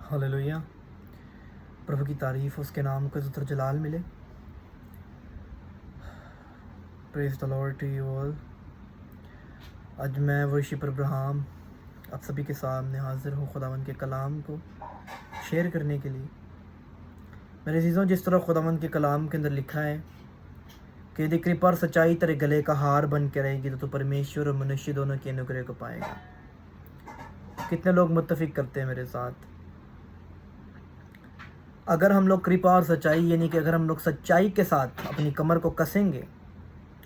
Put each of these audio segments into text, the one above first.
Hallelujah. प्रभु की तारीफ़, उसके नाम को ज़िक्र जलाल मिले। Praise the lord to you all. आज मैं वर्शिपर अब्राहम आप सभी के सामने हाज़िर हूँ खुदावंद के कलाम को शेयर करने के लिए। मेरे अज़ीज़ों, जिस तरह खुदावंद के कलाम के अंदर लिखा है कि यदि कृपा और सच्चाई तेरे गले का हार बन के रहेगी तो परमेश्वर और मनुष्य दोनों के अनुग्रह को पाएगा। कितने लोग मुत्तफिक करते हैं मेरे साथ? अगर हम लोग कृपा और सच्चाई यानी कि अगर हम लोग सच्चाई के साथ अपनी कमर को कसेंगे,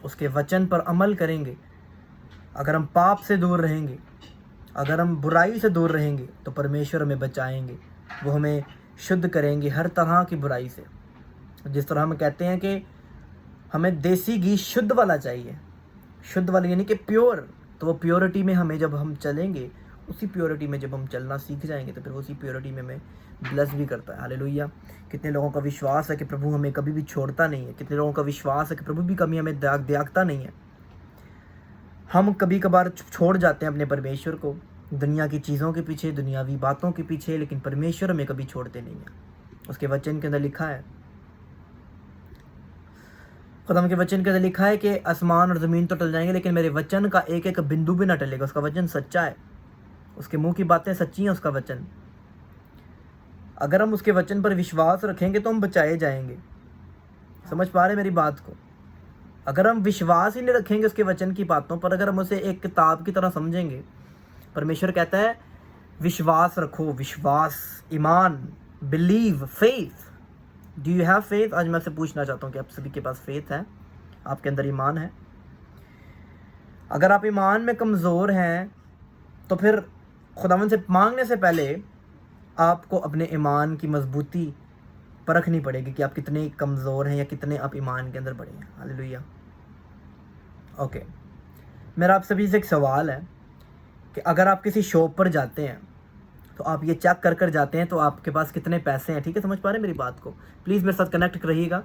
उसके वचन पर अमल करेंगे, अगर हम पाप से दूर रहेंगे, अगर हम बुराई से दूर रहेंगे तो परमेश्वर हमें बचाएंगे। वो हमें शुद्ध करेंगे हर तरह की बुराई से। जिस तरह हम कहते हैं कि हमें देसी घी शुद्ध वाला चाहिए, शुद्ध वाला यानी कि प्योर, तो वो प्योरिटी में हमें जब हम चलेंगे, उसी प्योरिटी में जब हम चलना सीख जाएंगे तो फिर उसी प्योरिटी में हमें ब्लेस भी करता है। हालेलुया। कितने लोगों का विश्वास है कि प्रभु हमें कभी भी छोड़ता नहीं है। कितने लोगों का विश्वास है कि प्रभु भी कभी हमें त्यागता नहीं है। हम कभी कभार छोड़ जाते हैं अपने परमेश्वर को दुनिया की चीज़ों के पीछे, दुनियावी बातों के पीछे, लेकिन परमेश्वर हमें कभी छोड़ते नहीं है। उसके वचन के अंदर लिखा है, खुदा के वचन के अंदर लिखा है कि आसमान और ज़मीन तो टल जाएंगे लेकिन मेरे वचन का एक एक बिंदु भी ना टलेगा। उसका वचन सच्चा है, उसके मुंह की बातें सच्ची हैं। उसका वचन, अगर हम उसके वचन पर विश्वास रखेंगे तो हम बचाए जाएंगे। समझ पा रहे मेरी बात को? अगर हम विश्वास ही नहीं रखेंगे उसके वचन की बातों पर, अगर हम उसे एक किताब की तरह समझेंगे, परमेश्वर कहता है विश्वास रखो, विश्वास, ईमान, believe, faith. Do you have faith? आज मैं आपसे पूछना चाहता हूँ कि आप सभी के पास फेथ है, आपके अंदर ईमान है? अगर आप ईमान में कमज़ोर हैं तो फिर खुदावन से मांगने से पहले आपको अपने ईमान की मजबूती परखनी पड़ेगी कि आप कितने कमज़ोर हैं या कितने आप ईमान के अंदर बड़े हैं। हालेलुया। ओके, मेरा आप सभी से एक सवाल है कि अगर आप किसी शॉप पर जाते हैं तो आप ये चेक कर जाते हैं तो आपके पास कितने पैसे हैं। ठीक है, समझ पा रहे हैं मेरी बात को? प्लीज़ मेरे साथ कनेक्ट रहिएगा।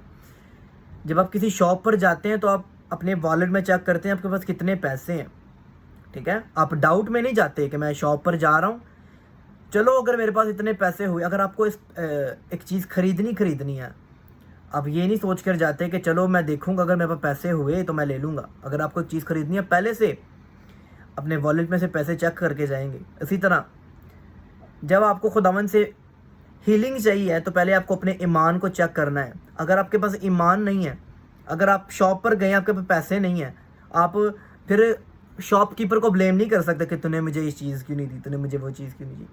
जब आप किसी शॉप पर जाते हैं तो आप अपने वॉलेट में चेक करते हैं आपके पास कितने पैसे हैं। ठीक है, आप डाउट में नहीं जाते कि मैं शॉप पर जा रहा हूँ, चलो अगर मेरे पास इतने पैसे हुए। अगर आपको एक चीज़ खरीदनी है, आप ये नहीं सोच कर जाते कि चलो मैं देखूंगा अगर मेरे पास पैसे हुए तो मैं ले लूँगा। अगर आपको एक चीज़ खरीदनी है, पहले से अपने वॉलेट में से पैसे चेक करके जाएंगे। इसी तरह जब आपको खुदावन से हीलिंग चाहिए तो पहले आपको अपने ईमान को चेक करना है। अगर आपके पास ईमान नहीं है, अगर आप शॉप पर गए, आपके पास पैसे नहीं है, आप फिर शॉपकीपर को ब्लेम नहीं कर सकते कि तूने मुझे ये चीज़ क्यों नहीं दी, तूने मुझे वो चीज़ क्यों नहीं दी।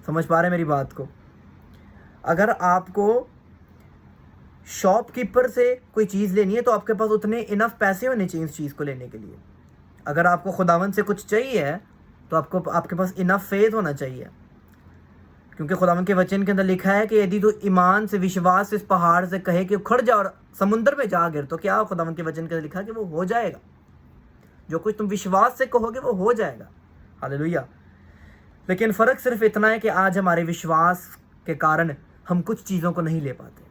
समझ पा रहे मेरी बात को? अगर आपको शॉपकीपर से कोई चीज़ लेनी है तो आपके पास उतने इनफ पैसे होने चाहिए उस चीज़ को लेने के लिए। अगर आपको खुदावन से कुछ चाहिए तो आपके पास इनफ फेथ होना चाहिए, क्योंकि खुदावन के वचन के अंदर लिखा है कि यदि तू ईमान से, विश्वास से इस पहाड़ से कहे कि उखड़ जा और समुद्र में जा गिर, तो क्या खुदावन के वचन के अंदर लिखा है कि वो हो जाएगा। जो कुछ तुम विश्वास से कहोगे वो हो जाएगा। हालेलुया। लेकिन फ़र्क सिर्फ इतना है कि आज हमारे विश्वास के कारण हम कुछ चीज़ों को नहीं ले पाते।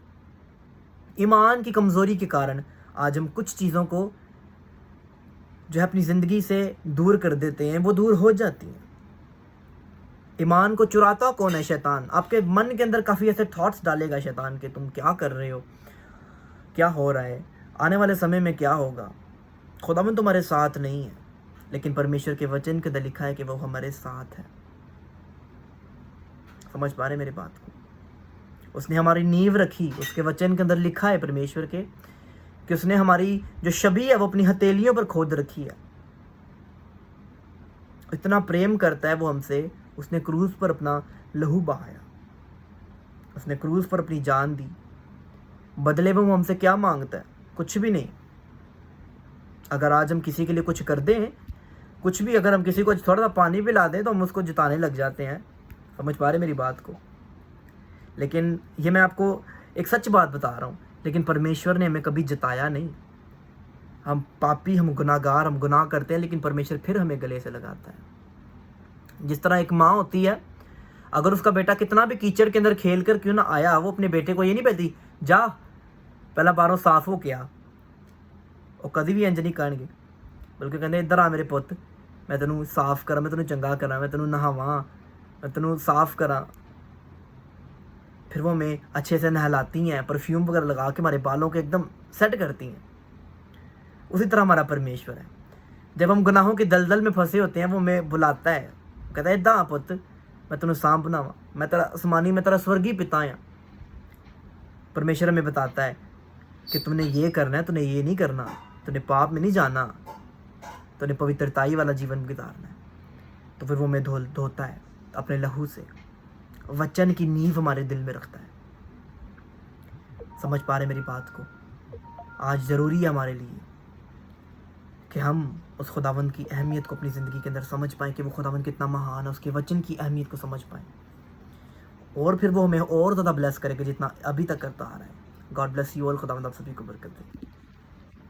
ईमान की कमज़ोरी के कारण आज हम कुछ चीज़ों को जो है अपनी ज़िंदगी से दूर कर देते हैं, वो दूर हो जाती हैं। ईमान को चुराता कौन है? शैतान। आपके मन के अंदर काफ़ी ऐसे थॉट्स डालेगा शैतान के, तुम क्या कर रहे हो, क्या हो रहा है, आने वाले समय में क्या होगा, खुदावन तुम्हारे साथ नहीं है। लेकिन परमेश्वर के वचन के अंदर लिखा है कि वो हमारे साथ है। समझ पा रहे मेरी बात को? उसने हमारी नींव रखी। उसके वचन के अंदर लिखा है परमेश्वर के कि उसने हमारी जो छवि है वो अपनी हथेलियों पर खोद रखी है। इतना प्रेम करता है वो हमसे, उसने क्रूज पर अपना लहू बहाया, उसने क्रूज पर अपनी जान दी। बदले में वो हमसे क्या मांगता है? कुछ भी नहीं। अगर आज हम किसी के लिए कुछ कर दें, कुछ भी, अगर हम किसी को थोड़ा सा पानी पिला दें तो हम उसको जिताने लग जाते हैं। समझ पा रहे मेरी बात को? लेकिन ये मैं आपको एक सच बात बता रहा हूँ, लेकिन परमेश्वर ने हमें कभी जिताया नहीं। हम पापी, हम गुनाहगार, हम गुनाह करते हैं, लेकिन परमेश्वर फिर हमें गले से लगाता है। जिस तरह एक माँ होती है, अगर उसका बेटा कितना भी कीचड़ के अंदर खेल कर क्यों ना आया, वो अपने बेटे को ये नहीं कहती जा पहला बारों साफ हो गया, और कभी भी इंज नहीं कहणगे, बल्कि कहते इधर आ मेरे पुत, मैं तेनों साफ करा, मैं तेनों चंगा करा, मैं तेनों नहावा, मैं तेनों साफ करा। फिर वो हमें अच्छे से नहलाती हैं, परफ्यूम वगैरह लगा के हमारे बालों को एकदम सेट करती हैं। उसी तरह हमारा परमेश्वर है। जब हम गुनाहों के दलदल में फंसे होते हैं वो हमें बुलाता है, कहता है दा पुत मैं तेन सांप बनावा, मैं तेरा आसमानी, मैं तेरा स्वर्गीय पिता हाँ। परमेश्वर हमें बताता है कि तुमने ये करना है, तूने ये नहीं करना, तूने पाप में नहीं जाना, तूने पवित्रताई वाला जीवन गुजारना है। तो फिर वो हमें धोता है अपने लहू से, वचन की नींव हमारे दिल में रखता है। समझ पा रहे मेरी बात को? आज ज़रूरी है हमारे लिए कि हम उस खुदावंद की अहमियत को अपनी ज़िंदगी के अंदर समझ पाएँ कि वो खुदावंद कितना महान है, उसके वचन की अहमियत को समझ पाएँ, और फिर वो हमें और ज़्यादा ब्लेस करेगा जितना अभी तक करता आ रहा है। God bless you all. खुदावंद आप सभी को बरकत दे।